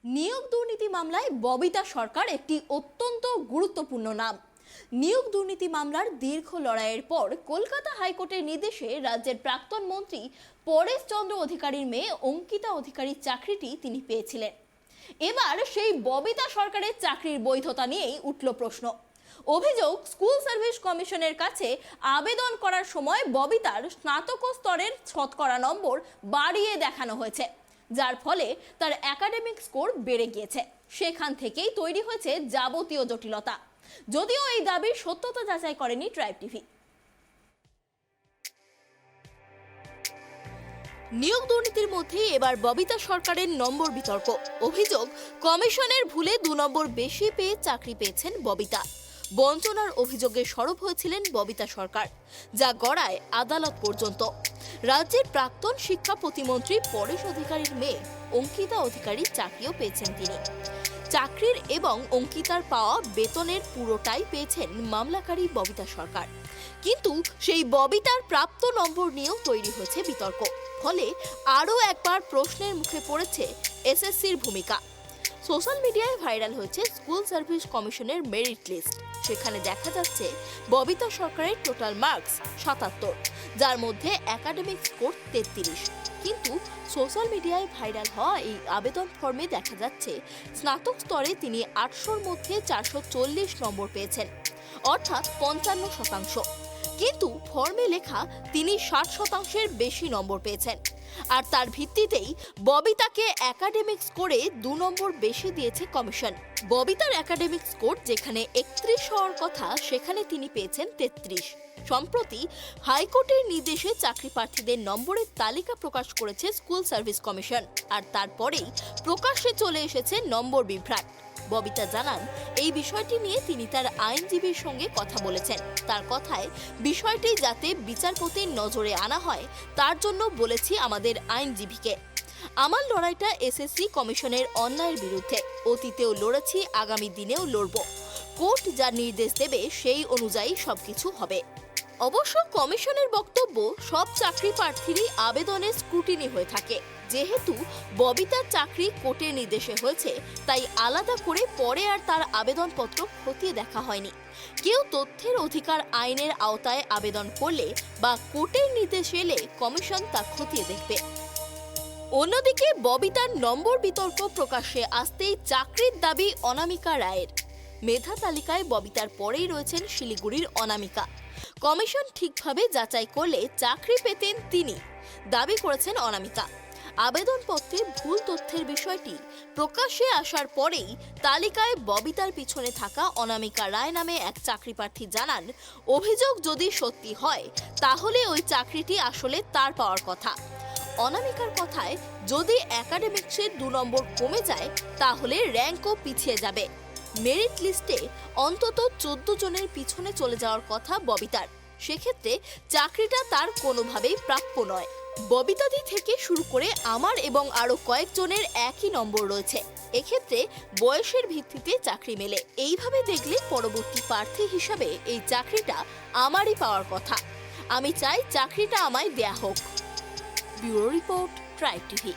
নিয়োগ দুর্নীতি মামলায় ববিতা সরকার একটি অত্যন্ত গুরুত্বপূর্ণ নাম। নিয়োগ দুর্নীতি মামলার দীর্ঘ লড়াইয়ের পর কলকাতা হাইকোর্টের নির্দেশে রাজ্যের প্রাক্তন মন্ত্রী পরেশ চন্দ্র অধিকারীর মেয়ে অঙ্কিতা অধিকারীর চাকরিটি তিনি পেয়েছিলেন। এবার সেই ববিতা সরকারের চাকরির বৈধতা নিয়েই উঠল প্রশ্ন। অভিযোগ, স্কুল সার্ভিস কমিশনের কাছে আবেদন করার সময় ববিতার স্নাতক স্তরের শতকরা নম্বর বাড়িয়ে দেখানো হয়েছে, যার ফলে তার একাডেমিক স্কোর বেড়ে গিয়েছে। সেখান থেকেই তৈরি হয়েছে যাবতীয় জটিলতা। যদিও এই দাবির সত্যতা যাচাই করেনি ট্রাইব টিভি। নিয়োগ দুর্নীতির মধ্যে এবার ববিতা সরকারের নম্বর বিতর্ক। অভিযোগ, কমিশনের ভুলে 2 নম্বর বেশি পেয়ে চাকরি পেয়েছেন ববিতা। বঞ্চনার অভিযোগে সরব হয়েছিলেন ববিতা সরকার, যা গড়ায় আদালত পর্যন্ত। রাজ্যের প্রাক্তন শিক্ষা প্রতিমন্ত্রী পরেশ অধিকারীর মেয়ে অঙ্কিতা অধিকারীর চাকরিও পেয়েছেন তিনি। চাকরির এবং অঙ্কিতার পাওয়া বেতনের পুরোটাই পেয়েছেন মামলাকারী ববিতা সরকার। কিন্তু সেই ববিতার প্রাপ্ত নম্বর নিয়েও তৈরি হয়েছে বিতর্ক। ফলে আরও একবার প্রশ্নের মুখে পড়েছে এসএসসির ভূমিকা। সোশ্যাল মিডিয়ায় ভাইরাল হয়েছে স্কুল সার্ভিস কমিশনের মেরিট লিস্ট। সেখানে দেখা যাচ্ছে ববিতা সরকারের টোটাল মার্কস 77, যার মধ্যে একাডেমিক স্কোর 33। কিন্তু সোশ্যাল মিডিয়ায় ভাইরাল হওয়া এই আবেদন ফর্মে দেখা যাচ্ছে স্নাতক স্তরে তিনি 800-র মধ্যে 440 নম্বর পেয়েছেন, অর্থাৎ 55%। কিন্তু ফর্মে লেখা তিনি 60%-এর বেশি নম্বর পেয়েছেন। আর তার ভিত্তিতেই ববিতাকে একাডেমিক স্কোরে 2 নম্বর বেশি দিয়েছে কমিশন। ববিতার একাডেমিক স্কোর যেখানে 31 হওয়ার কথা, সেখানে তিনি পেয়েছেন 33। সম্প্রতি হাইকোর্টের নির্দেশে চাকরি প্রার্থীদের নম্বরের তালিকা প্রকাশ করেছে স্কুল সার্ভিস কমিশন। আর তারপরেই প্রকাশ্যে চলে এসেছে নম্বর বিভ্রাট। ববিতা জানান, এই বিষয়টি নিয়ে তিনি তার আইনজীবীর সঙ্গে কথা বলেছেন। তার কথায়, বিষয়টি যাতে বিচারপতির নজরে আনা হয় তার জন্য বলেছি আমাদের আইনজীবীকে। আমার লড়াইটা এসএসসি কমিশনের অন্যায়ের বিরুদ্ধে। অতীতেও লড়েছি, আগামী দিনেও লড়ব। কোর্ট যা নির্দেশ দেবে সেই অনুযায়ী সবকিছু হবে। অবশ্য কমিশনের বক্তব্য, সব চাকরি প্রার্থীরই আবেদনের স্ক্রুটিনি হয়ে থাকে। যেহেতু ববিতার চাকরি কোর্টের নির্দেশে হয়েছে, তাই আলাদা করে পরে আর তার আবেদনপত্র খতিয়ে দেখা হয়নি। কেউ তথ্যের অধিকার আইনের আওতায় আবেদন করলে বা কোর্টের নির্দেশ এলে কমিশন তা খতিয়ে দেখবে। অন্যদিকে ববিতার নম্বর বিতর্ক প্রকাশ্যে আসতেই চাকরির দাবি অনামিকা রায়ের। মেধা তালিকায় ববিতার পরেই রয়েছেন শিলিগুড়ির অনামিকা। কমিশন ঠিকভাবে যাচাই করলে চাকরি পেতেন তিনি, দাবি করেছেন অনামিকা। আবেদনপত্রে ভুল তথ্যের বিষয়টি প্রকাশ্যে আসার পরেই তালিকায় ববিতার পিছনে থাকা অনামিকা রায় নামে এক চাকরি প্রার্থী জানান, অভিযোগ যদি সত্যি হয় তাহলে ওই চাকরিটি আসলে তার পাওয়ার কথা। অনামিকার কথায়, যদি একাডেমিক্সের 2 নম্বর কমে যায় তাহলে র্যাঙ্কও পিছিয়ে যাবে। মেরিট লিস্টে অন্তত 14 জনের পিছনে চলে যাওয়ার কথা ববিতার। সেক্ষেত্রে চাকরিটা তার কোনোভাবেই প্রাপ্য নয়। ববিতাদি থেকে শুরু করে আমার এবং আরও কয়েকজনের একই নম্বর রয়েছে। এক্ষেত্রে বয়সের ভিত্তিতে চাকরি মেলে। এইভাবে দেখলে পরবর্তী প্রার্থী হিসাবে এই চাকরিটা আমারই পাওয়ার কথা। আমি চাই চাকরিটা আমায় দেয়া হোক। Bureau report, tribe TV.